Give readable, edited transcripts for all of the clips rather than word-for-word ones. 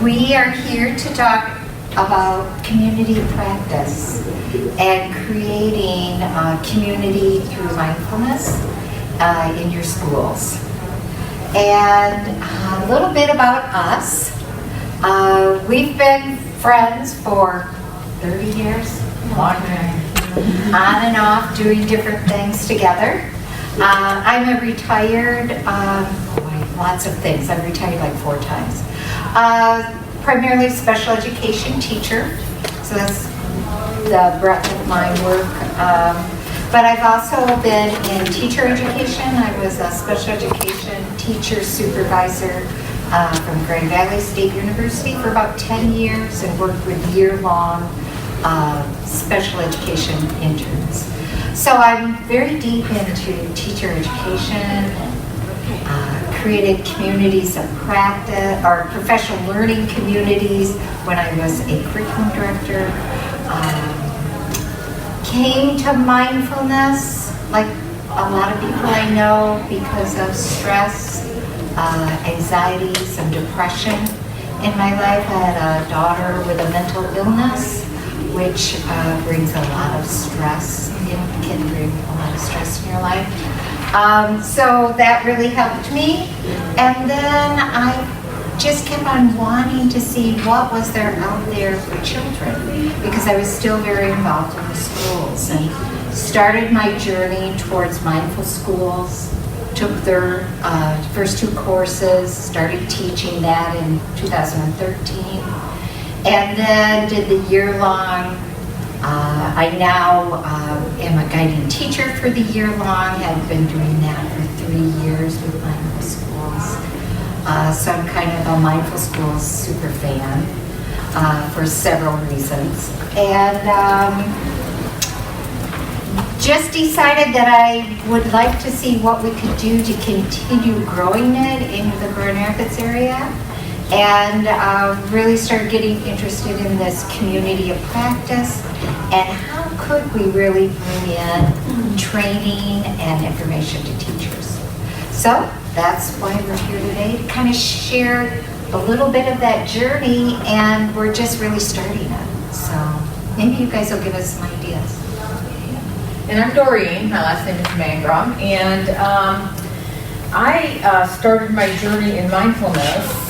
We are here to talk about community practice and creating community through mindfulness in your schools. And a little bit about us. We've been friends for 30 years, long time, on and off doing different things together. I'm a retired, lots of things. I've retired like 4 times. Primarily special education teacher, so that's the breadth of my work. But I've also been in teacher education. I was a special education teacher supervisor from Grand Valley State University for about 10 years and worked with year-long special education interns. So I'm very deep into teacher education, created communities of practice, or professional learning communities when I was a curriculum director. Came to mindfulness, like a lot of people I know, because of stress, anxiety, some depression in my life. I had a daughter with a mental illness, which brings a lot of stress. It can bring a lot of stress in your life. So that really helped me. And then I just kept on wanting to see what was there out there for children, because I was still very involved in the schools, and started my journey towards mindful schools. Took their first 2 courses, started teaching that in 2013, and then did the year-long. I now am a guiding teacher for the year-long. I've been doing that for 3 years with mindful schools. So I'm kind of a mindful schools super fan for several reasons. And just decided that I would like to see what we could do to continue growing it in the Grand Rapids area, and really started getting interested in this community of practice and how could we really bring in training and information to teachers. So that's why we're here today, to kind of share a little bit of that journey, and we're just really starting it. So maybe you guys will give us some ideas. And I'm Doreen, my last name is Mangrum, and I started my journey in mindfulness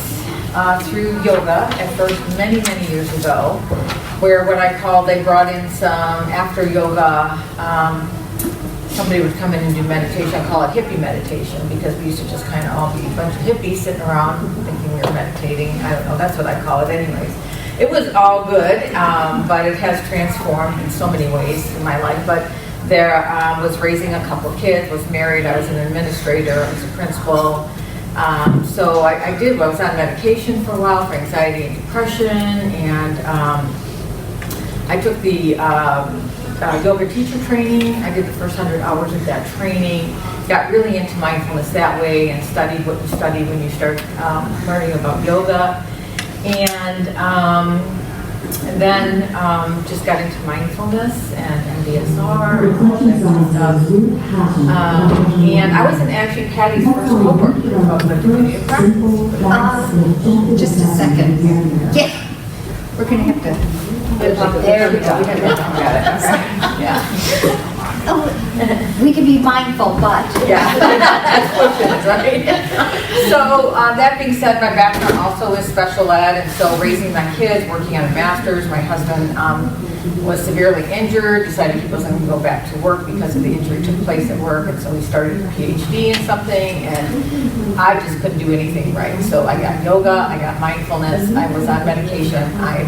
through yoga at first many years ago, where what I call, they brought in some after yoga, somebody would come in and do meditation. I call it hippie meditation, because we used to just kind of all be a bunch of hippies sitting around thinking we were meditating. I don't know, that's what I call it anyways. It was all good, but it has transformed in so many ways in my life. But there was raising a couple of kids, was married, I was an administrator, I was a principal. So I was on medication for a while for anxiety and depression, and I took the yoga teacher training. I did the first 100 hours of that training, got really into mindfulness that way, and studied what you study when you start learning about yoga. And then just got into mindfulness and MBSR and all that kind of stuff. And I was in actually Patty's first cohort of the community of practice. Just a second. Yeah, we're going to have to. There we go. Got it. Okay. Yeah. Oh, we can be mindful, but. Yeah, that's what it is, right? So that being said, my background also is special ed, and so raising my kids, working on a master's. My husband was severely injured, decided he wasn't going to go back to work because of the injury took place at work, and so he started a PhD in something, and I just couldn't do anything right. So I got yoga, I got mindfulness, I was on medication. I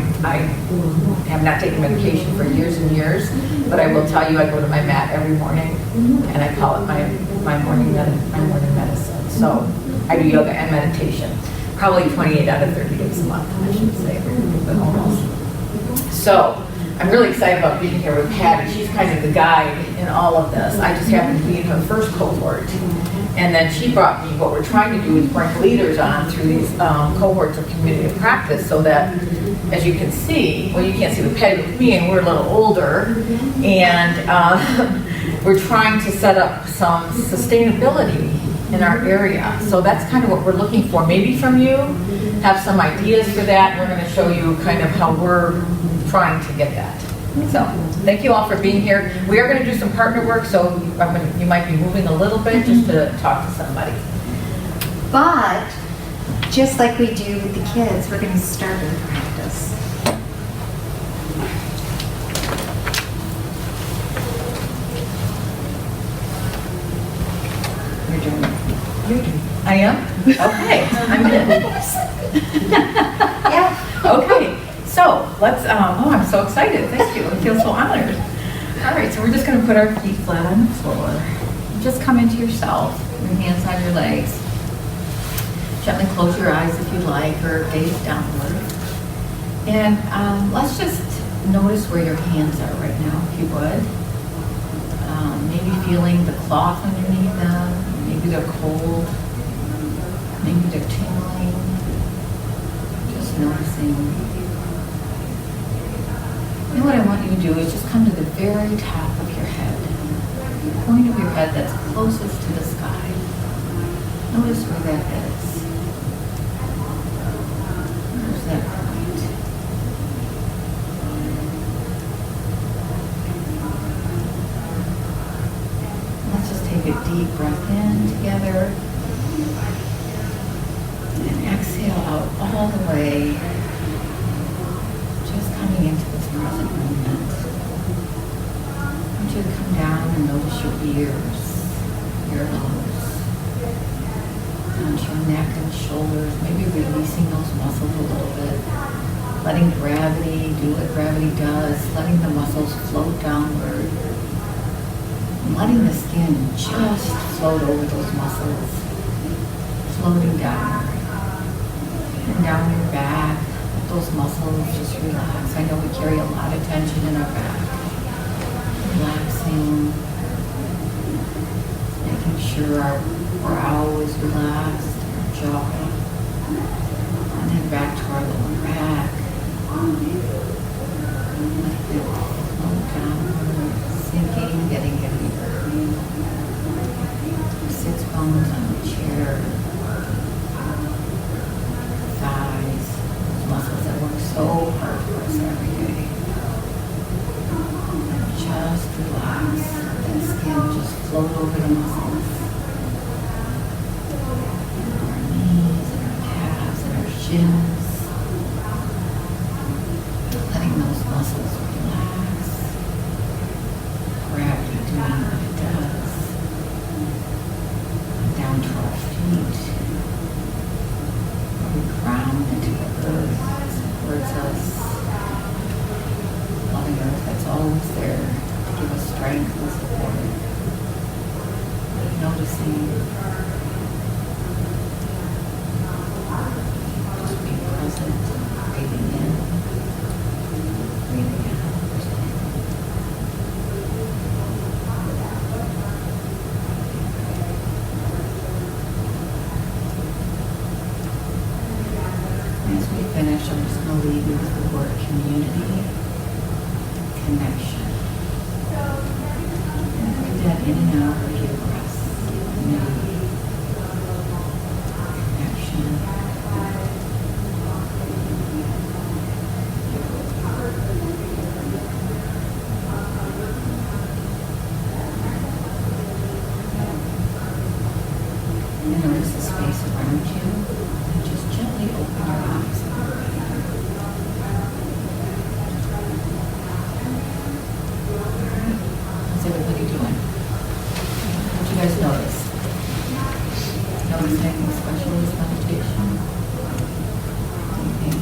have not taken medication for years and years, but I will tell you, I go to my mat every morning, and I call it my morning medicine. So I do yoga and meditation, probably 28 out of 30 days a month, I should say, but almost. So I'm really excited about being here with Patty. She's kind of the guide in all of this. I just happened to be in her first cohort, and then she brought me, what we're trying to do is bring leaders on through these cohorts of community of practice, so that, as you can see, well, you can't see with Patty, with me, and we're a little older, and we're trying to set up some sustainability in our area. So that's kind of what we're looking for, maybe from you, have some ideas for that, and we're going to show you kind of how we're trying to get that. So, thank you all for being here. We are going to do some partner work, so you might be moving a little bit just to talk to somebody. But, just like we do with the kids, we're going to start with practice. You're doing it. You're doing it. I am? Okay, I'm in. Yeah. Okay, so let's, oh, I'm so excited. Thank you. I feel so honored. All right, so we're just going to put our feet flat on the floor. Just come into yourself, your hands on your legs. Gently close your eyes if you like, or gaze downward. And let's just notice where your hands are right now, if you would. Maybe feeling the cloth underneath them. Maybe they're cold. Maybe they're tingling. Just noticing. And what I want you to do is just come to the very top of your head. The point of your head that's closest to the sky. Notice where that is. Where's that point? Let's just take a deep breath in together. And exhale out all the way. Just coming into this present moment. I want you to come down and notice your ears, your nose, down to your neck and shoulders, maybe releasing those muscles a little bit. Letting gravity do what gravity does, letting the muscles float downward. And letting the skin just float over those muscles, floating downward. And down your back, let those muscles just relax. I know we carry a lot of tension in our back. Relaxing, making sure our brow is relaxed, our jaw, and then back to our lower back. Let it float downward, sinking, getting heavier. Sits bones on the chair, thighs, muscles that work so hard for us every day. Just relax. Let the skin just float over the muscles. And our knees and our calves and our shins. Letting those muscles relax. Gravity doing what it does. And down to our feet. Where we ground into the earth that supports us. Loving earth that's always there to give us strength and support. Noticing, just being present, breathing in, breathing out. As we finish, I'm just going to leave you with the word community. Connection. And breathe that in and out of your breaths. Community. Connection. And notice the space around you. And just gently open your eyes. How's everybody doing? What do you guys notice? Notice anything special in this meditation? Anything?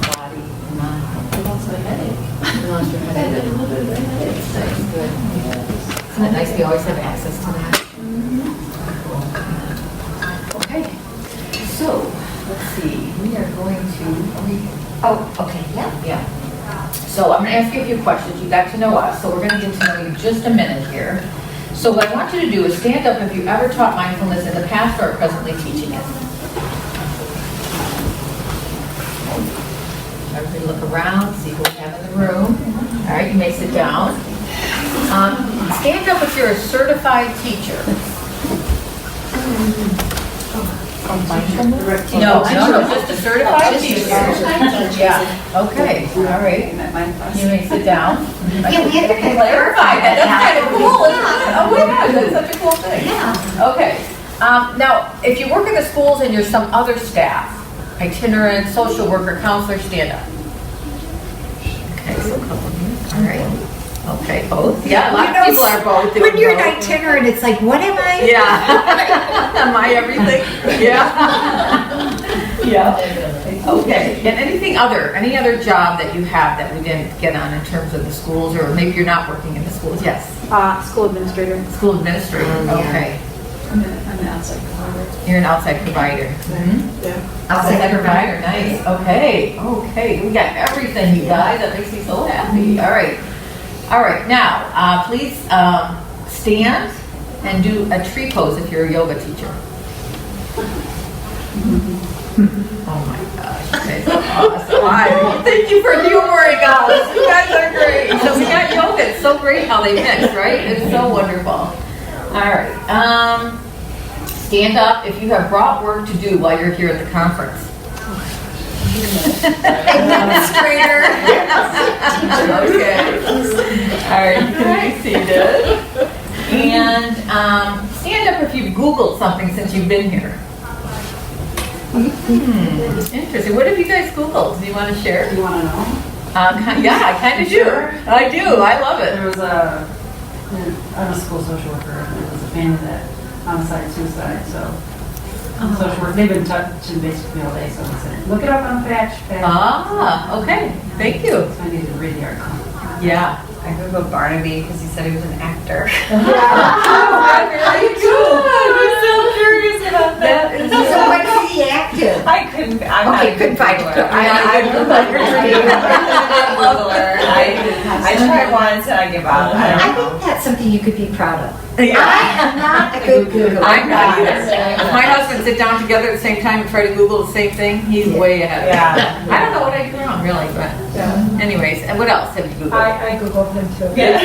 Body, mind? I lost my headache. You lost your I had a headache? little bit of a headache. Nice, good. Yes. Isn't it nice we always have access to that? Okay, so, let's see, we are going to, Oh, okay, yeah. yeah. So I'm going to ask you a few questions. You got to know us, so we're going to get to know you just a minute here. So what I want you to do is stand up if you ever taught mindfulness in the past or are presently teaching it. Everybody look around, see who we have in the room. All right, you may sit down. Stand up if you're a certified teacher. No, just a certified teacher. Yeah, okay, all right. You may sit down. Yeah, we have to Clarify that, that's kind of cool, isn't it? Oh my gosh, that's such a cool thing. Yeah. Okay, now, if you work in the schools and you're some other staff, itinerant, social worker, counselor, stand up. Okay, so a couple of you, all right. Okay, both, yeah, a lot of people are both. doing When you're an both. itinerant, it's like, what am I? Yeah. Am I everything? Yeah. Yeah. Okay, and any other job that you have that we didn't get on in terms of the schools, or maybe you're not working in the schools? Yes. School administrator. School administrator, okay. I'm an outside provider. You're an outside provider. Yeah. Outside provider, nice, okay, we got everything, you guys, that makes me so happy, all right, now, please stand and do a tree pose if you're a yoga teacher. Oh my gosh, you guys are awesome. Thank you for humoring us. You guys are great. So we got yoga. It's so great how they mix, right? It's so wonderful. All right. Stand up if you have brought work to do while you're here at the conference. Administrator. Okay. All right, you can be seated. And stand up if you've Googled something since you've been here. Interesting. What have you guys Googled? Do you want to share? You want to know? Yeah, I kind of do. Sure. I do. I love it. There was I'm a school social worker, and there was a family that homicide, suicide, so social work, they've been touching basically all day, so I said, look it up on the patch. Ah, okay. Thank you. So I needed to read the article. Yeah. I googled Barnaby because he said he was an actor. Very good. I'm so curious about that. So what is he active? I couldn't. I'm Okay, not a couldn't find Googler. it. I'm a Googler. I tried once and I give up. I I don't think know. that's something you could be proud of. Yeah. I am not a good Googler. I'm not either. If my husband sit down together at the same time and try to Google the same thing, he's way ahead. Yeah. I don't know what I do wrong, really, but anyways, and what else have you Googled? I Googled him too. Yeah,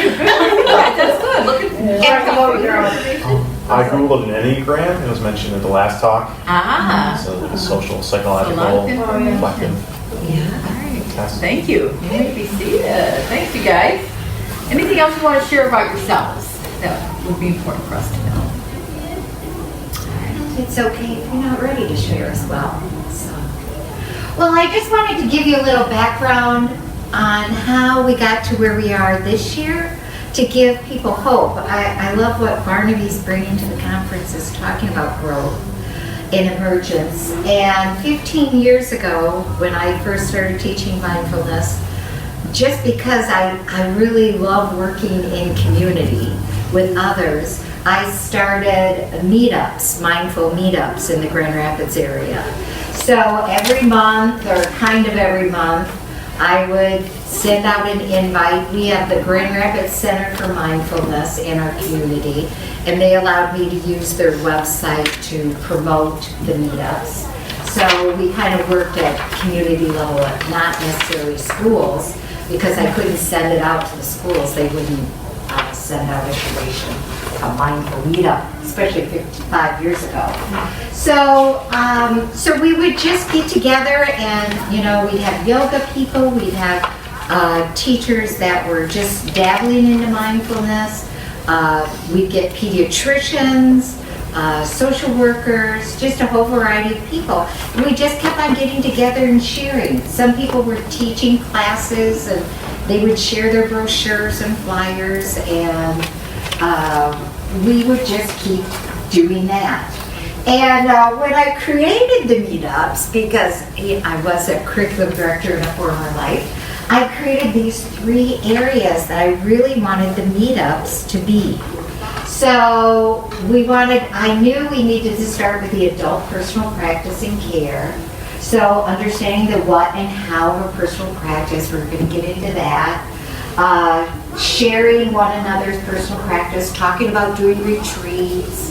that's good. Look at I Googled an Enneagram. It was mentioned at the last talk. Ah. So like a social, A psychological, lot of information. reflective Yeah. test. Thank you. You may be seated. Thanks, you guys. Anything else you want to share about yourselves that would be important for us to know? It's okay if you're not ready to share as well. So. Well, I just wanted to give you a little background on how we got to where we are this year to give people hope. I love what Barnaby's bringing to the conference is talking about growth and emergence. And 15 years ago, when I first started teaching mindfulness, just because I really love working in community with others, I started meetups, mindful meetups in the Grand Rapids area. So every month, or kind of every month, I would send out an invite. We have the Grand Rapids Center for Mindfulness in our community, and they allowed me to use their website to promote the meetups. So we kind of worked at community level, not necessarily schools, because I couldn't send it out to the schools. They wouldn't send out information, a mindful meetup, especially 55 years ago. So, so we would just get together and, you know, we'd have yoga people, we'd have teachers that were just dabbling into mindfulness. We'd get pediatricians, social workers, just a whole variety of people. And we just kept on getting together and sharing. Some people were teaching classes and they would share their brochures and flyers, and we would just keep doing that. And when I created the meetups, because I was a curriculum director in a former life, I created these 3 areas that I really wanted the meetups to be. So I knew we needed to start with the adult personal practice and care. So understanding the what and how of a personal practice, we're going to get into that. Sharing one another's personal practice, talking about doing retreats.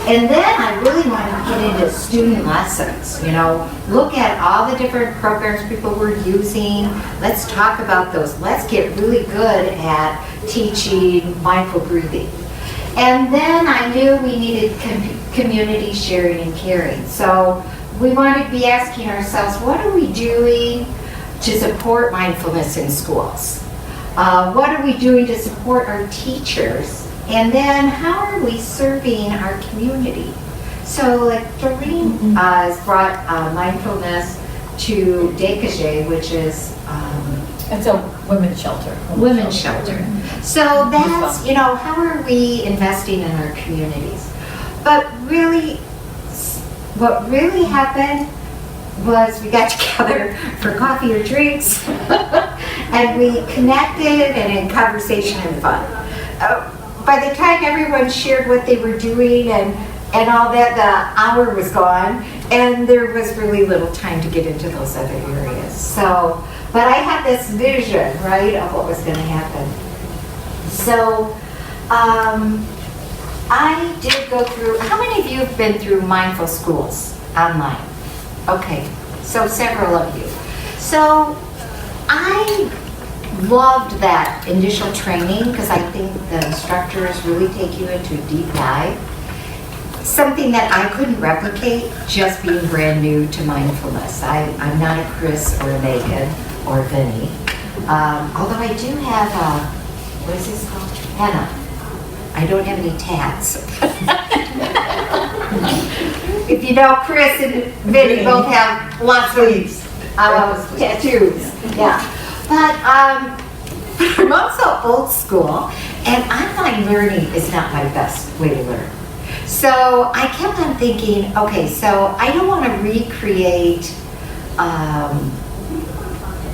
And then I really wanted to get into student lessons, you know, look at all the different programs people were using. Let's talk about those. Let's get really good at teaching mindful breathing. And then I knew we needed community sharing and caring. So we wanted to be asking ourselves, what are we doing to support mindfulness in schools? What are we doing to support our teachers? And then how are we serving our community? So like Doreen has brought mindfulness to Dekage, which is It's a women's shelter. women's shelter. So that's, you know, how are we investing in our communities? But really, what really happened was we got together for coffee or drinks and we connected and in conversation and fun. By the time everyone shared what they were doing and all that, the hour was gone and there was really little time to get into those other areas. So, but I had this vision, right, of what was going to happen. So, I did go through, how many of you have been through Mindful Schools online? Okay, so several of you. So, I loved that initial training because I think the instructors really take you into a deep dive. Something that I couldn't replicate just being brand new to mindfulness. I'm not a Chris or a Megan or a Vinny. Although I do have a, what is this called? Henna. I don't have any tats. If you know, Chris and Vinny both have lots of tattoos. Yeah. But I'm also old school, and online learning is not my best way to learn. So I kept on thinking, okay, so I don't want to recreate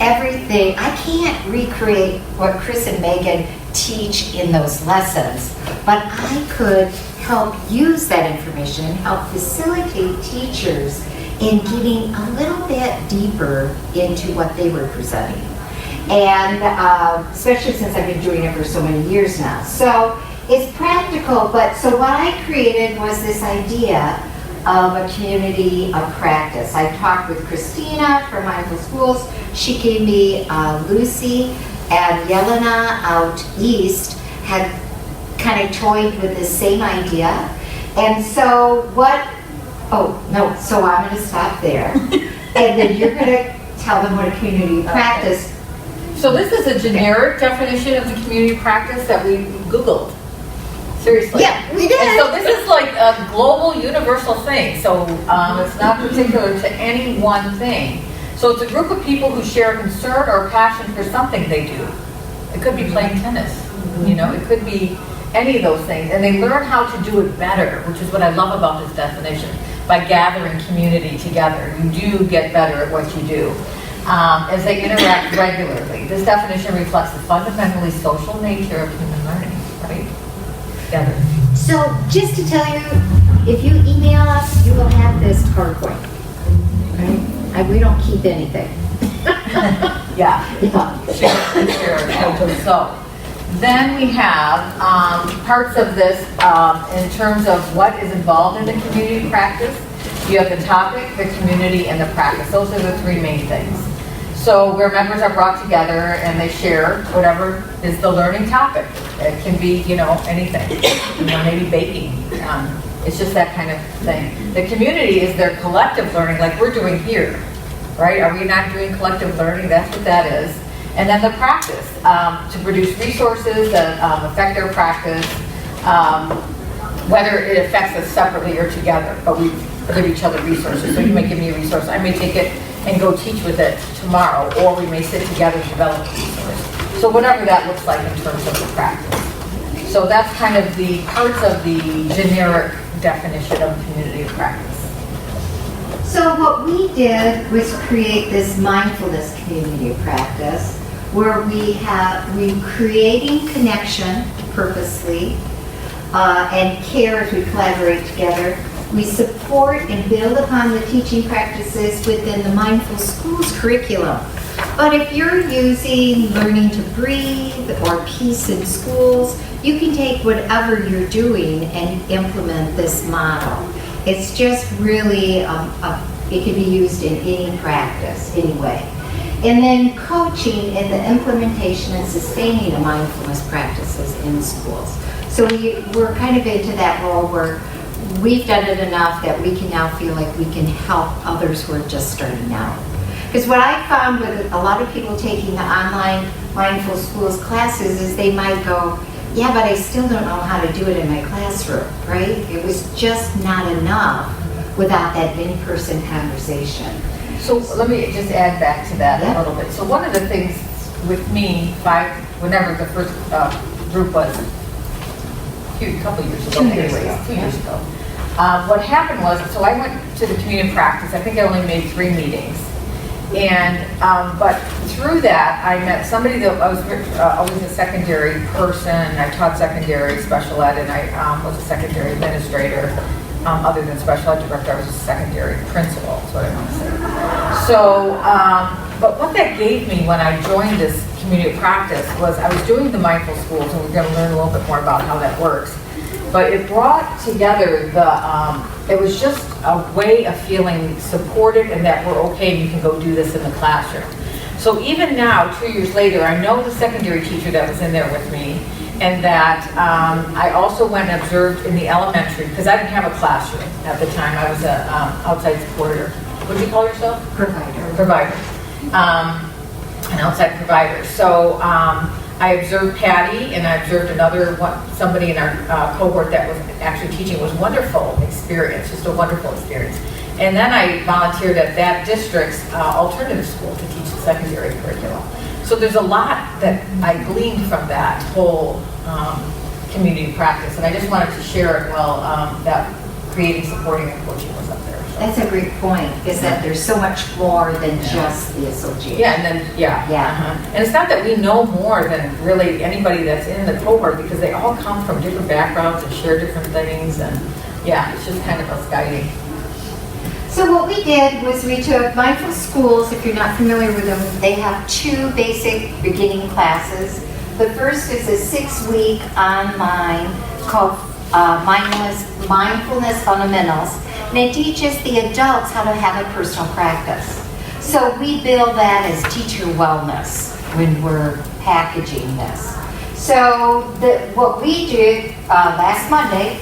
everything. I can't recreate what Chris and Megan teach in those lessons, but I could help use that information and help facilitate teachers in getting a little bit deeper into what they were presenting. And especially since I've been doing it for so many years now. So it's practical, but so what I created was this idea of a community of practice. I talked with Christina from Mindful Schools. She gave me Lucy and Yelena out east had kind of toyed with the same idea. And so so I'm going to stop there. And then you're going to tell them what a community practice. So this is a generic definition of the community practice that we Googled. Seriously. Yeah, we did. And so this is like a global universal thing. So it's not particular to any one thing. So it's a group of people who share a concern or passion for something they do. It could be playing tennis, you know, it could be any of those things. And they learn how to do it better, which is what I love about this definition. By gathering community together, you do get better at what you do. As they interact regularly. This definition reflects the fundamentally social nature of human learning, right? Together. So just to tell you, if you email us, you will have this PowerPoint. Right? We don't keep anything. Yeah. Yeah. So then we have parts of this in terms of what is involved in the community practice. You have the topic, the community, and the practice. Those are the three main things. So where members are brought together and they share whatever is the learning topic. It can be, you know, anything. You know, maybe baking. It's just that kind of thing. The community is their collective learning, like we're doing here, right? Are we not doing collective learning? That's what that is. And then the practice, to produce resources that affect their practice, whether it affects us separately or together, but we give each other resources. So you may give me a resource, I may take it and go teach with it tomorrow, or we may sit together and develop a resource. So whatever that looks like in terms of the practice. So that's kind of the parts of the generic definition of community of practice. So what we did was create this mindfulness community of practice where we creating connection purposely and care as we collaborate together. We support and build upon the teaching practices within the Mindful Schools curriculum. But if you're using Learning to Breathe or Peace in Schools, you can take whatever you're doing and implement this model. It's just really, it can be used in any practice, anyway. And then coaching in the implementation and sustaining of mindfulness practices in schools. So we're kind of into that role where we've done it enough that we can now feel like we can help others who are just starting out. Because what I found with a lot of people taking the online Mindful Schools classes is they might go, yeah, but I still don't know how to do it in my classroom, right? It was just not enough without that in-person conversation. So let me just add back to that Yeah. a little bit. So one of the things with me, whenever the first group was, a couple years ago, 2 years anyways, ago. 2 years ago. What happened was, so I went to the community practice. I think I only made 3 meetings. And, but through that, I met somebody that I was always a secondary person. I taught secondary special ed, and I was a secondary administrator. Other than special ed director, I was a secondary principal, is what I want to say. So, but what that gave me when I joined this community practice was I was doing the Mindful Schools, and we're going to learn a little bit more about how that works. But it brought together it was just a way of feeling supported and that we're okay and you can go do this in the classroom. So even now, 2 years later, I know the secondary teacher that was in there with me, and that I also went and observed in the elementary, because I didn't have a classroom at the time. I was an outside supporter. What did you call yourself? Provider. An outside provider. So I observed Patty, and I observed somebody in our cohort that was actually teaching. It was a wonderful experience, just a wonderful experience. And then I volunteered at that district's alternative school to teach the secondary curriculum. So there's a lot that I gleaned from that whole community practice, and I just wanted to share it. Well, that creating, supporting, and coaching was up there. So. That's a great point, is that there's so much more than just the association. Yeah, and then, yeah. And it's not that we know more than really anybody that's in the cohort, because they all come from different backgrounds and share different things, and yeah, it's just kind of us guiding. So what we did was we took Mindful Schools. If you're not familiar with them, they have 2 basic beginning classes. The first is a 6-week online called Mindfulness Fundamentals, and it teaches the adults how to have a personal practice. So we bill that as teacher wellness when we're packaging this. So what we did last Monday,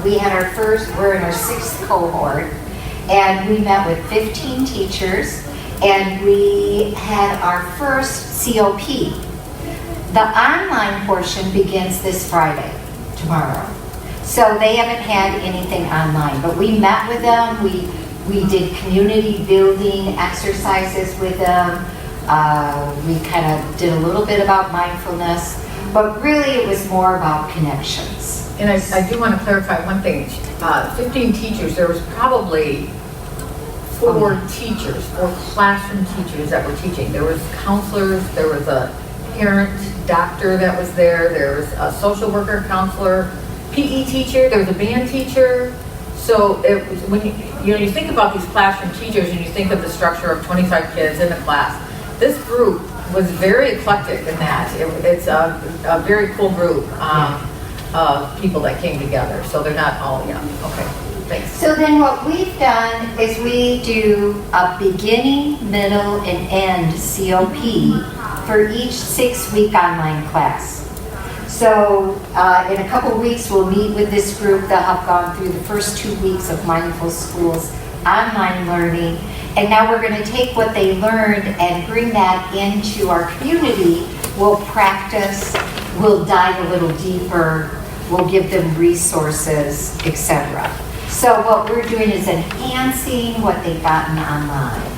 we're in our 6th cohort, and we met with 15 teachers, and we had our first COP. The online portion begins this Friday, tomorrow. So they haven't had anything online, but we met with them. We did community building exercises with them. We kind of did a little bit about mindfulness, but really it was more about connections. And I do want to clarify one thing. 15 teachers, there was probably 4 teachers, 4 classroom teachers that were teaching. There was counselors, there was a parent doctor that was there was a social worker, counselor, PE teacher, there was a band teacher. So it was, when you think about these classroom teachers and you think of the structure of 25 kids in a class, this group was very eclectic in that. It's a very cool group of people that came together. So they're not all young. Okay, thanks. So then what we've done is we do a beginning, middle, and end COP for each 6-week online class. So in a couple weeks, we'll meet with this group. They'll have gone through the first 2 weeks of Mindful Schools online learning. And now we're going to take what they learned and bring that into our community. We'll practice, we'll dive a little deeper, we'll give them resources, etc. So what we're doing is enhancing what they've gotten online.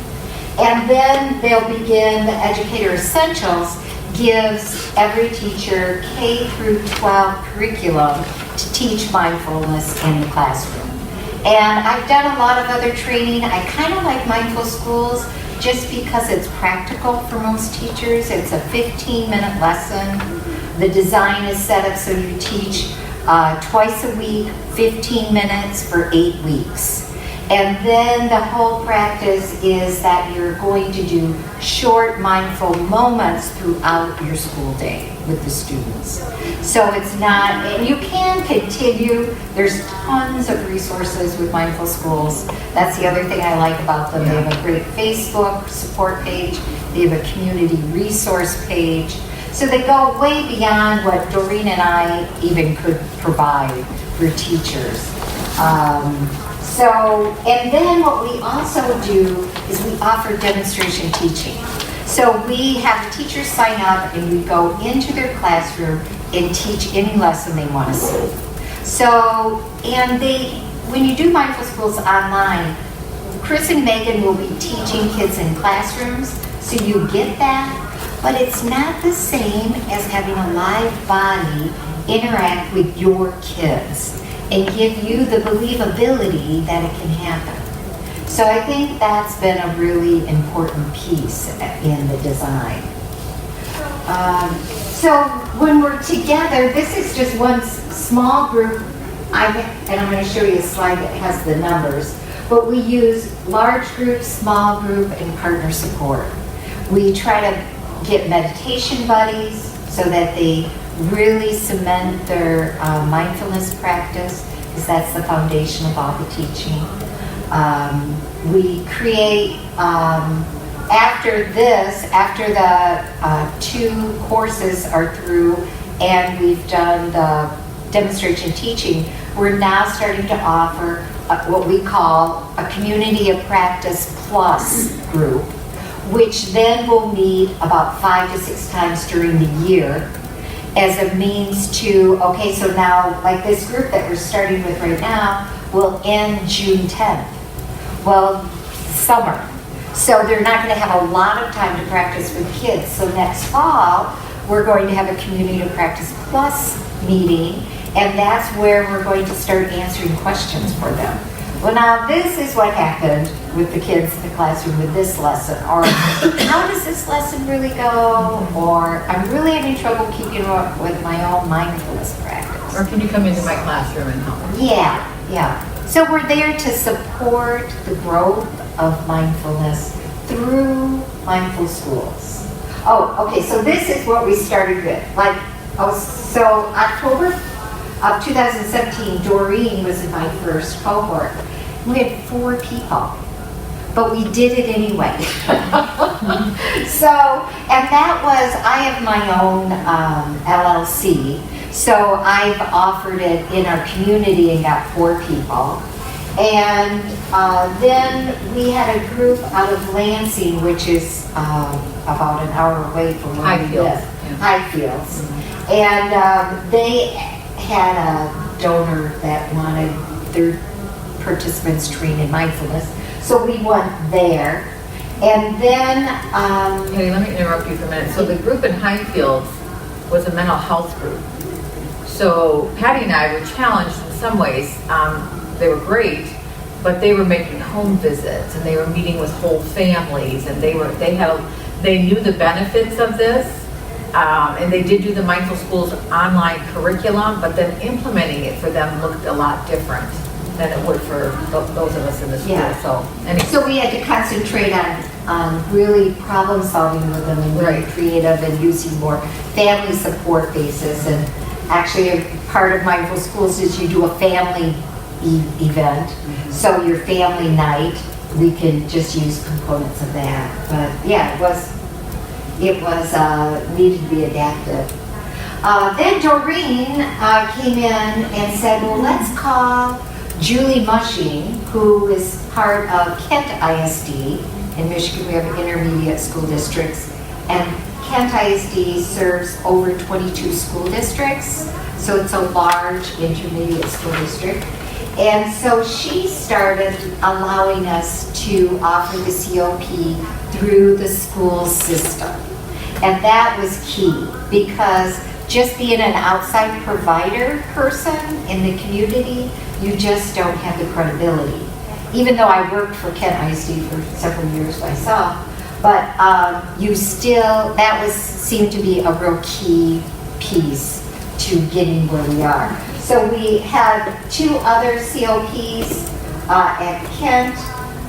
And then they'll begin the Educator Essentials, gives every teacher K through 12 curriculum to teach mindfulness in the classroom. And I've done a lot of other training. I kind of like Mindful Schools just because it's practical for most teachers. It's a 15-minute lesson. The design is set up so you teach twice a week, 15 minutes for 8 weeks. And then the whole practice is that you're going to do short mindful moments throughout your school day with the students. So it's not, and you can continue, there's tons of resources with Mindful Schools. That's the other thing I like about them. They have a great Facebook support page. They have a community resource page. So they go way beyond what Doreen and I even could provide for teachers. And then what we also do is we offer demonstration teaching. So we have the teachers sign up and we go into their classroom and teach any lesson they want to see. So, when you do Mindful Schools online, Chris and Megan will be teaching kids in classrooms, so you get that, but it's not the same as having a live body interact with your kids and give you the believability that it can happen. So I think that's been a really important piece in the design. So when we're together, this is just one small group, and I'm going to show you a slide that has the numbers, but we use large group, small group, and partner support. We try to get meditation buddies so that they really cement their mindfulness practice, because that's the foundation of all the teaching. We create, after the 2 courses are through and we've done the demonstration teaching, we're now starting to offer what we call a Community of Practice Plus group, which then will meet about 5 to 6 times during the year as a means to, okay, so now, like this group that we're starting with right now will end June 10th. Well, summer. So they're not going to have a lot of time to practice with kids. So next fall, we're going to have a Community of Practice Plus meeting, and that's where we're going to start answering questions for them. Well, now this is what happened with the kids in the classroom with this lesson, or how does this lesson really go, or I'm really having trouble keeping up with my own mindfulness practice. Or can you come into my classroom and help? Yeah. So we're there to support the growth of mindfulness through Mindful Schools. Oh, okay, so this is what we started with. So October of 2017, Doreen was in my first cohort. We had 4 people, but we did it anyway. And that was, I have my own LLC, so I've offered it in our community and got 4 people. And then we had a group out of Lansing, which is about an hour away from where we live. Highfields. And they had a donor that wanted their participants trained in mindfulness. So we went there. And then... Okay, let me interrupt you for a minute. So the group in Highfields was a mental health group. So Patty and I were challenged in some ways. They were great, but they were making home visits and they were meeting with whole families, and they knew the benefits of this, and they did do the Mindful Schools online curriculum, but then implementing it for them looked a lot different than it would for those of us in the school. Yeah. So we had to concentrate on really problem solving with them and really creative and using more family support basis. And actually a part of Mindful Schools is you do a family event. So your family night, we can just use components of that. But yeah, it was needed to be adapted. Then Doreen came in and said, well, let's call Julie Mushing, who is part of Kent ISD. In Michigan, we have intermediate school districts, and Kent ISD serves over 22 school districts, so it's a large intermediate school district. And so she started allowing us to offer the COP through the school system. And that was key, because just being an outside provider person in the community, you just don't have the credibility. Even though I worked for Kent ISD for several years myself, but that seemed to be a real key piece to getting where we are. So we had 2 other COPs at Kent.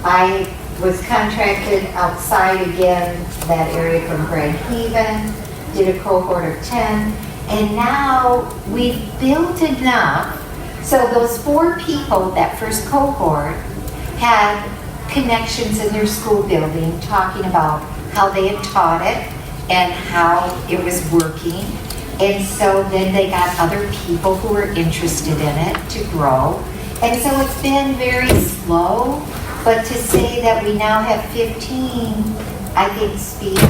I was contracted outside again, that area from Grand Haven, did a cohort of 10, and now we've built enough. So those 4 people, that first cohort, had connections in their school building talking about how they had taught it and how it was working. And so then they got other people who were interested in it to grow. And so it's been very slow, but to say that we now have 15, I think speaks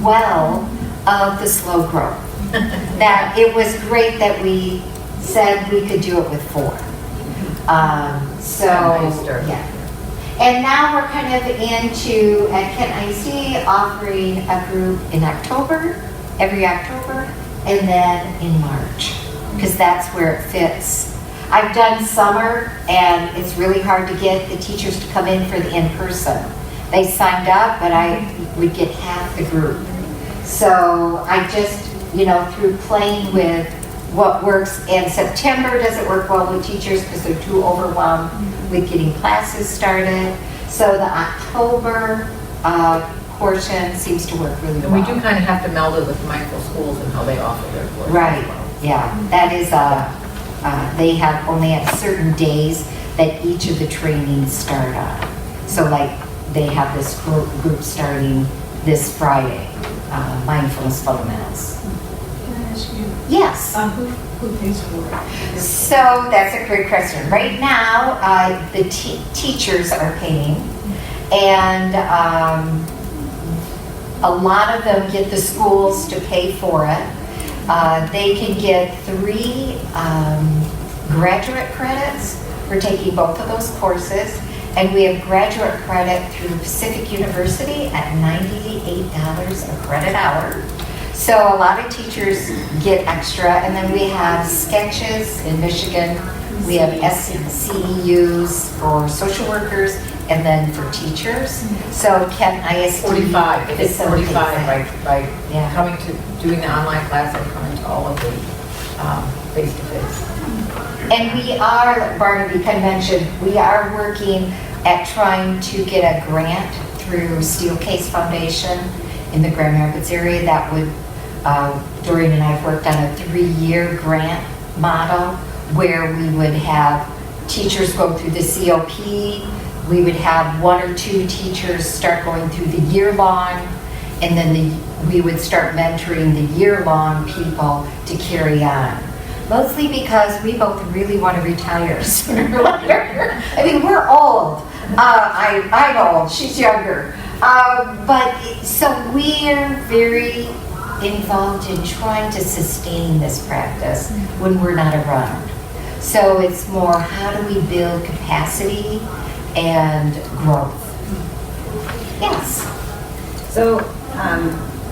well of the slow growth. That it was great that we said we could do it with 4. So, Nice start. yeah. And now we're kind of into, at Kent ISD, offering a group in October, every October, and then in March, because that's where it fits. I've done summer, and it's really hard to get the teachers to come in for the in-person. They signed up, but I would get half the group. So I just, through playing with what works, and September doesn't work well with teachers because they're too overwhelmed with getting classes started. So the October portion seems to work really And well. we do kind of have to meld it with mindful schools and how they offer their courses. Right, yeah, that is they have only at certain days that each of the trainings start on. So like, they have this group starting this Friday, Mindfulness Fundamentals. Can I ask you, Yes. who pays for it? So that's a great question. Right now, the teachers are paying, and a lot of them get the schools to pay for it. They can get 3 graduate credits for taking both of those courses, and we have graduate credit through Pacific University at $98 a credit hour. So a lot of teachers get extra, and then we have sketches in Michigan. We have SCEUs for social workers, and then for teachers. So Kent ISD 45, they get 45 by Yeah. coming to, doing the online class and coming to all of the face-to-face. And we are, like Barnaby kind of mentioned, we are working at trying to get a grant through Steelcase Foundation in the Grand Rapids area. That would, Doreen and I have worked on a 3-year grant model where we would have teachers go through the COP. We would have 1 or 2 teachers start going through the year-long, and then we would start mentoring the year-long people to carry on. Mostly because we both really want to retire sooner or later. I mean, we're old. I'm old, she's younger. So we're very involved in trying to sustain this practice when we're not around. So it's more, how do we build capacity and growth? Yes. So,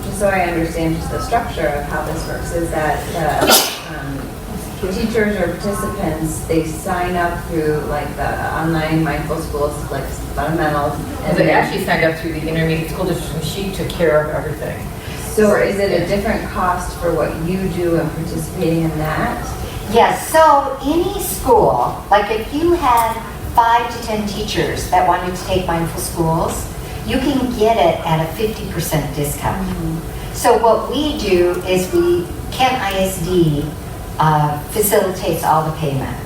just so I understand just the structure of how this works, is that the teachers or participants, they sign up through like the online mindful schools, like fundamentals. And they actually signed up through the intermediate school district, and she took care of everything. So is it a different cost for what you do and participating in that? Yes, so any school, like if you had 5 to 10 teachers that wanted to take Mindful Schools, you can get it at a 50% discount. So what we do is Kent ISD facilitates all the payment.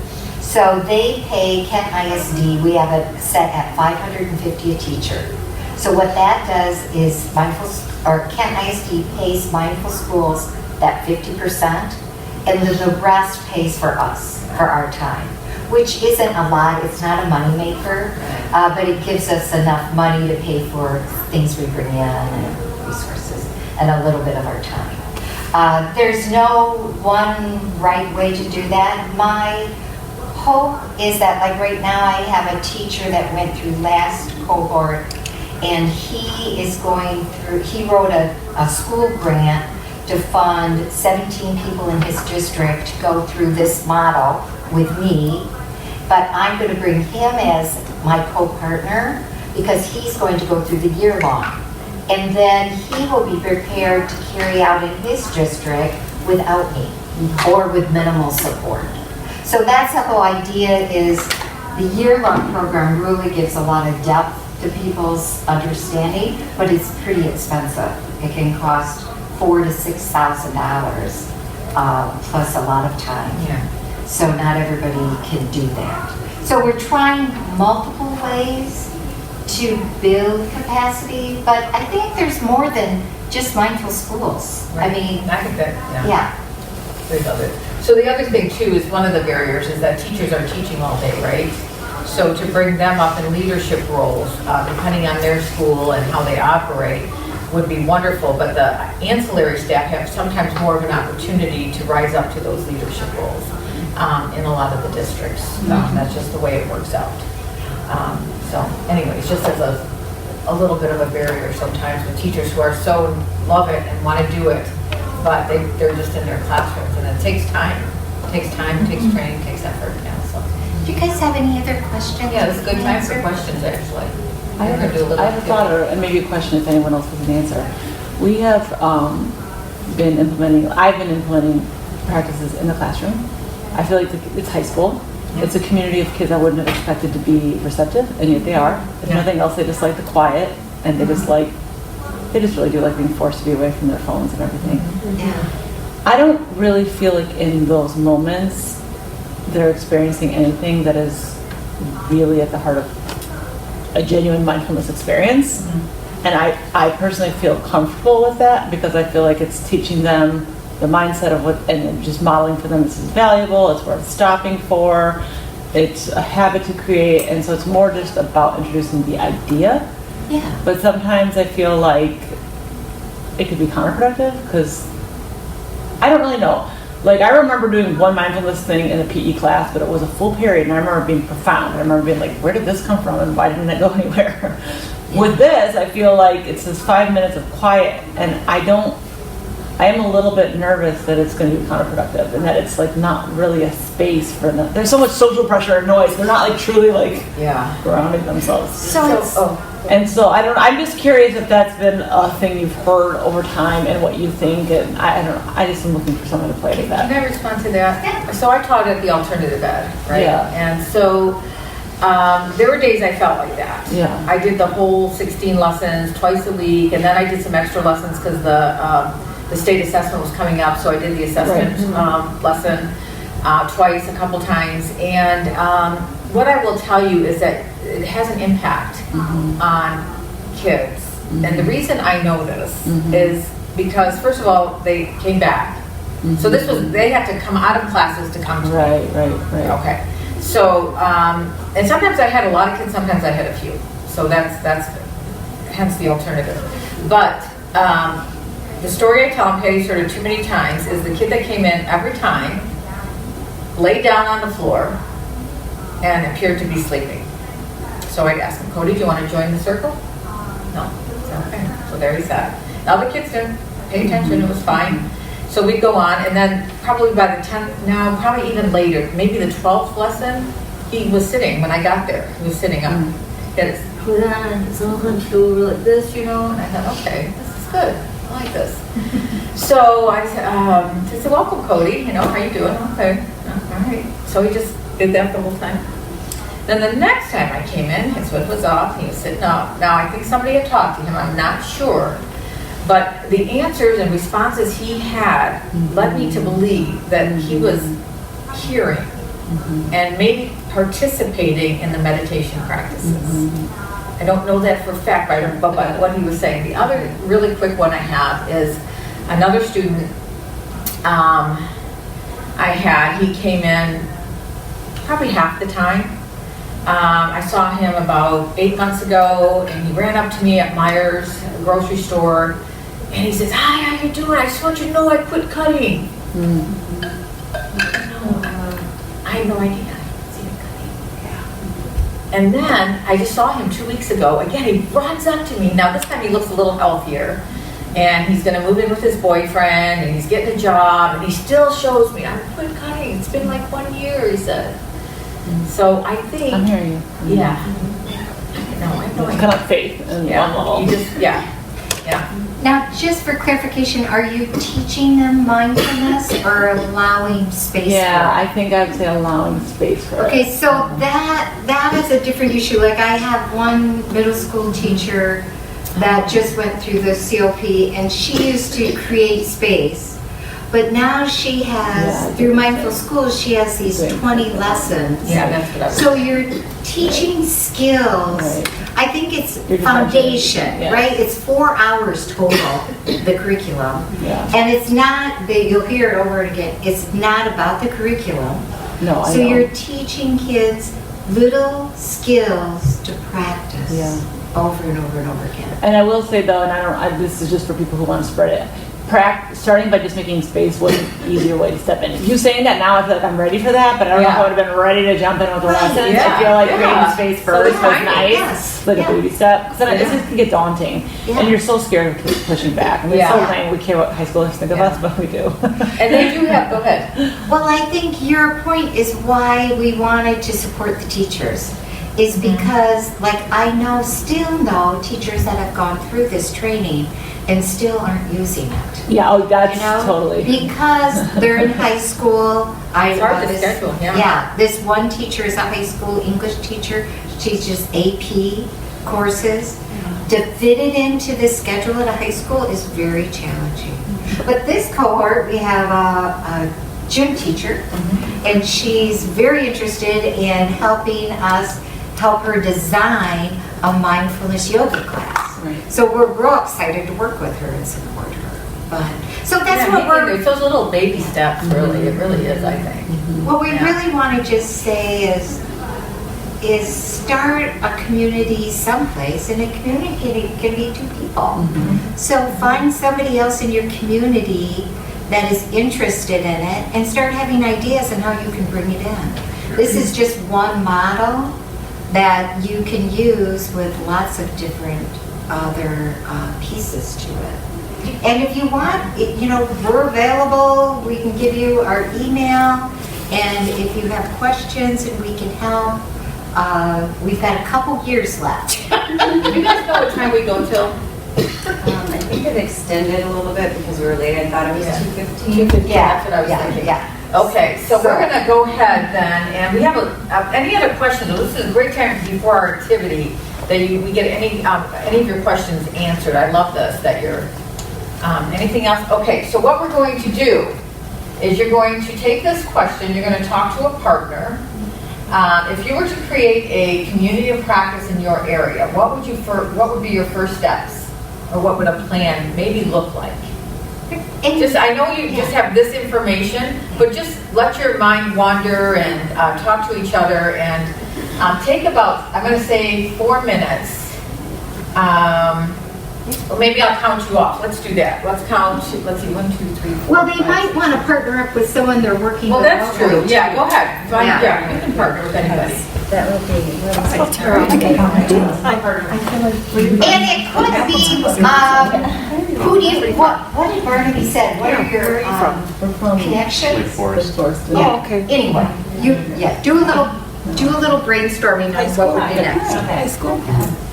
So they pay Kent ISD, we have it set at $550 a teacher. So what that does is Kent ISD pays Mindful Schools that 50%, and then the rest pays for us, for our time, which isn't a lot. It's not a moneymaker, but it gives us enough money to pay for things we bring in and resources and a little bit of our time. There's no one right way to do that. My hope is that, like right now, I have a teacher that went through last cohort, and he wrote a school grant to fund 17 people in his district to go through this model with me. But I'm going to bring him as my co-partner because he's going to go through the year-long. And then he will be prepared to carry out in his district without me or with minimal support. So that's the whole idea. Is the year-long program really gives a lot of depth to people's understanding, but it's pretty expensive. It can cost $4,000 to $6,000 plus a lot of time. Yeah. So not everybody can do that. So we're trying multiple ways to build capacity, but I think there's more than just mindful schools. I mean, I think that, yeah. There's other. So the other thing too is one of the barriers is that teachers are teaching all day, right? So to bring them up in leadership roles, depending on their school and how they operate, would be wonderful. But the ancillary staff have sometimes more of an opportunity to rise up to those leadership roles in a lot of the districts. That's just the way it works out. So anyways, just as a little bit of a barrier sometimes with teachers who are so love it and want to do it, but they're just in their classrooms, and it takes time. It takes training, it takes effort. Yeah, so. Do you guys have any other questions? Yeah, it's a good time for questions, actually. I have a thought, or maybe a question if anyone else has an answer. We have I've been implementing practices in the classroom. I feel like it's high school. Yeah. It's a community of kids I wouldn't have expected to be receptive, and yet they are. If nothing else, they just like the quiet, and they just really do like being forced to be away from their phones and everything. Yeah. I don't really feel like in those moments they're experiencing anything that is really at the heart of a genuine mindfulness experience. And I personally feel comfortable with that because I feel like it's teaching them the mindset of what, and just modeling for them this is valuable, it's worth stopping for, it's a habit to create, and so it's more just about introducing the idea. Yeah. But sometimes I feel like it could be counterproductive because I don't really know. Like, I remember doing one mindfulness thing in a PE class, but it was a full period, and I remember being profound. I remember being like, where did this come from, and why didn't it go anywhere? With this, I feel like it's just 5 minutes of quiet, and I am a little bit nervous that it's going to be counterproductive, and that it's like not really a space for them. There's so much social pressure and noise. They're not like truly like grounding themselves. And so I'm just curious if that's been a thing you've heard over time and what you think, and I don't know, I just am looking for someone to play with that. Can I respond to that? So I taught at the alternative ed, right? Yeah. And so there were days I felt like that. Yeah. I did the whole 16 lessons twice a week, and then I did some extra lessons because the state assessment was coming up, so I did the assessment lesson twice, a couple times. And what I will tell you is that it has an impact on kids. And the reason I know this is because, first of all, they came back. So they had to come out of classes to come to me. Right. Okay. So, and sometimes I had a lot of kids, sometimes I had a few. So that's hence the alternative. But the story I tell, and Patty's heard it too many times, is the kid that came in every time laid down on the floor and appeared to be sleeping. So I'd ask him, Cody, do you want to join the circle? No. So, okay. So there he sat. Now the kids didn't pay attention, it was fine. So we'd go on, and then probably by the 10th, no, probably even later, maybe the 12th lesson, he was sitting, when I got there, he was sitting up. He had his hood on, his little hunched over like this, and I thought, okay, this is good, I like this. So I said, welcome Cody, how you doing? Okay, all right. So he just did that the whole time. Then the next time I came in, his hood was off, he was sitting up. Now I think somebody had talked to him, I'm not sure. But the answers and responses he had led me to believe that he was hearing and maybe participating in the meditation practices. I don't know that for a fact, but what he was saying. The other really quick one I have is another student he came in probably half the time. I saw him about 8 months ago, and he ran up to me at Myers grocery store, and he says, "Hi, how you doing? I just want you to know I quit cutting." I had no idea. I hadn't seen him cutting. And then I just saw him 2 weeks ago. Again, he runs up to me. Now this time he looks a little healthier, and he's going to move in with his boyfriend, and he's getting a job, and he still shows me, "I quit cutting. It's been like 1 year," he said. So I think, I'm hearing you. yeah. No, I know. It's kind of faith in one level. You just, yeah. Now, just for clarification, are you teaching them mindfulness or allowing space Yeah, for it? I think I would say allowing space for Okay, it. so that is a different issue. Like, I have one middle school teacher that just went through the COP, and she used to create space. But now she has, through Mindful Schools, she has these 20 lessons. Yeah, that's what I was. So you're teaching skills. Right. I think it's You're just foundation, yeah. right? It's 4 hours total, the curriculum. Yeah. And it's not, you'll hear it over and again, it's not about the curriculum. No, I So know. you're teaching kids little skills to practice Yeah. over and over and over again. And I will say though, and this is just for people who want to spread it, starting by just making space was an easier way to step in. You saying that now, I feel like I'm ready for that, but I don't know if I would have been ready to jump in with the Right. lessons. Yeah. I feel like Yeah. creating space So first it's was fine. nice, Yes. like Yeah. a baby step. Because then Yeah. this can get daunting, Yeah. and you're so scared of pushing back. I mean, it's so Yeah. lame. We care what high schoolers think of Yeah. us, but we do. And they do have, go ahead. Well, I think your point is why we wanted to support the teachers, is because, like, still know teachers that have gone through this training and still aren't using it. Yeah, oh, that's You know, totally. because they're in high school. It's hard to schedule, yeah. Yeah, this one teacher is a high school English teacher. She teaches AP courses. To fit it into the schedule at a high school is very challenging. But this cohort, we have a gym teacher, and she's very interested in help her design a mindfulness yoga class. Right. So we're real excited to work with her and support her. But so that's Yeah, what we're. It's those little baby steps, really. It really is, I think. What we Yeah. really want to just say is start a community someplace, and a community can be 2 people. So find somebody else in your community that is interested in it, and start having ideas on how you can bring it in. This is just one model that you can use with lots of different other pieces to it. And if you want, we're available. We can give you our email, and if you have questions and we can help, we've got a couple years left. Do you guys know what time we go till? I think it extended a little bit because we were late. I thought it was Yeah. 2:15. That's what I was thinking. Yeah. Okay, so we're gonna go ahead then, and we have any other questions? Well, this is a great time before our activity that we get any of your questions answered. I love this, that you're, anything else? Okay, so what we're going to do is you're going to take this question, you're gonna talk to a partner. If you were to create a community of practice in your area, what would be your first steps? Or what would a plan maybe look like? And I know you just have this information, but just let your mind wander and talk to each other and take about, I'm going to say 4 minutes. Or maybe I'll count you off. Let's do that. Let's see, 1, 2, 3, 4. well, they might want to partner up with someone they're working Well, with. that's true. locally, Yeah, too. go ahead. Fine, Yeah. yeah, you can partner with anybody. That would be. And it could be, what did Barnaby said? What are your Lake connections? Forest. Yeah. Anyway, do a little brainstorming on what would be next. High school?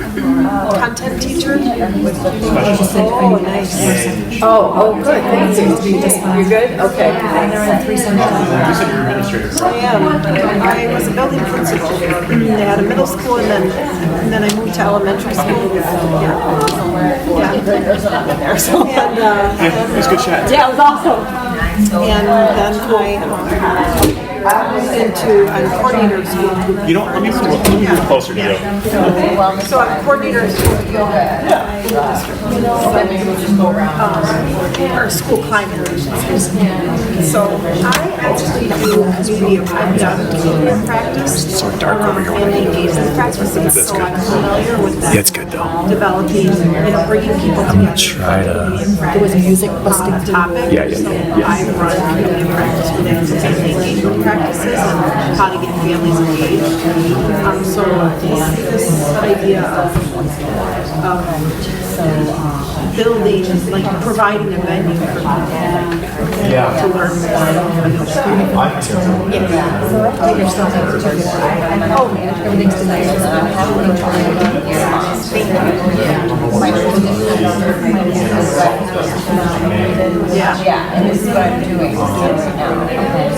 Content teacher? Oh, nice. Oh, good. Thank you. You're good? Okay. You said you're administrator. I am. I was a building principal. They had a middle school and then I moved to elementary school. Yeah. It was a good chat. Yeah, it was awesome. And then I moved into, I'm coordinator of school. You know, let me move closer to you. So I'm coordinator of school. Maybe we'll just go around. Or school climate. So I actually do community of practice. So dark over here. And engagement practices, so I'm familiar with that. It's good though. Developing, bringing people together. Try to. There was a music busting topic. Yeah. So I run community practice with engagement practices and how to get families engaged. So this idea of building, like providing a venue for people Yeah. to learn more. I think Yeah. and this is what I'm doing now.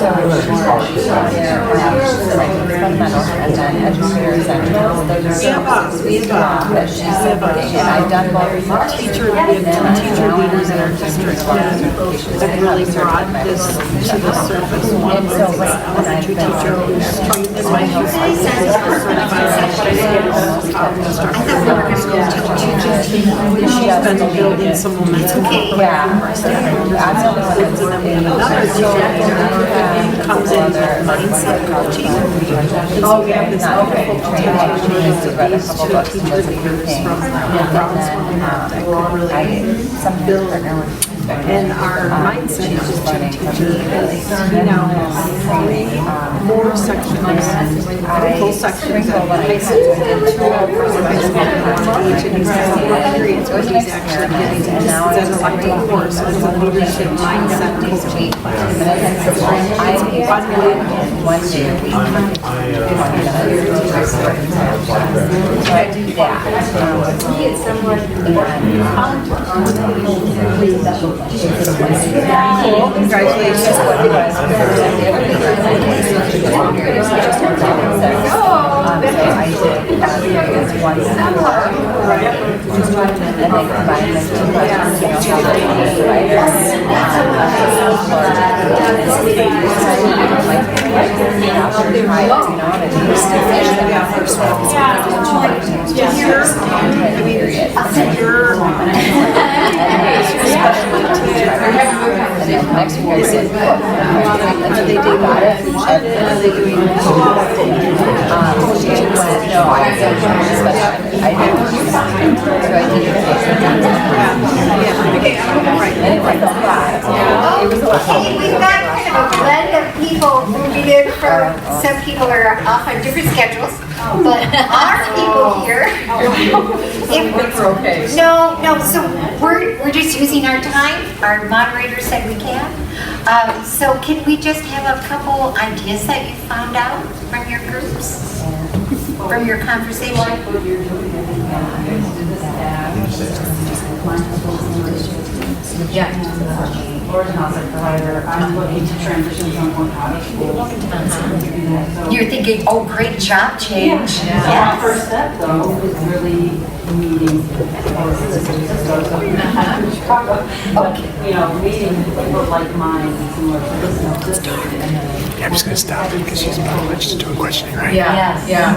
So fundamentals and then educator essentials. Those are services that she's supporting, and I've done both Teacher leaders in our district that really brought this to the surface. One And was so an elementary teacher who's trained in my house. She's been building some momentum. yeah. I'm the one that's Another teacher comes in with mindset coaching. And so we have this wonderful opportunity to these two teacher leaders from we're all really build. And our mindset teacher he now has 4 sections, full sections of high school. Each of these periods where he's actually getting to this as an elective course, so it's a leadership mindset coaching class. It's unbelievable. one day a week. So I do that. Congratulations. Once a quarter, and then combine the 2 questions, Hey, we've got kind of a blend of people moving in from, some people are off on different schedules, but our people here. We're okay. No, so we're just using our time. Our moderator said we can. So can we just have a couple ideas that you found out from your groups? From your conversation? Or as an outside provider, I'm looking to transition someone out of school. You're thinking, oh, great job change. The Yes. first step though is really meeting meeting people like mine and similar to this. Yeah, I'm just gonna stop it because she's about to do a questioning, right? Yeah, yeah.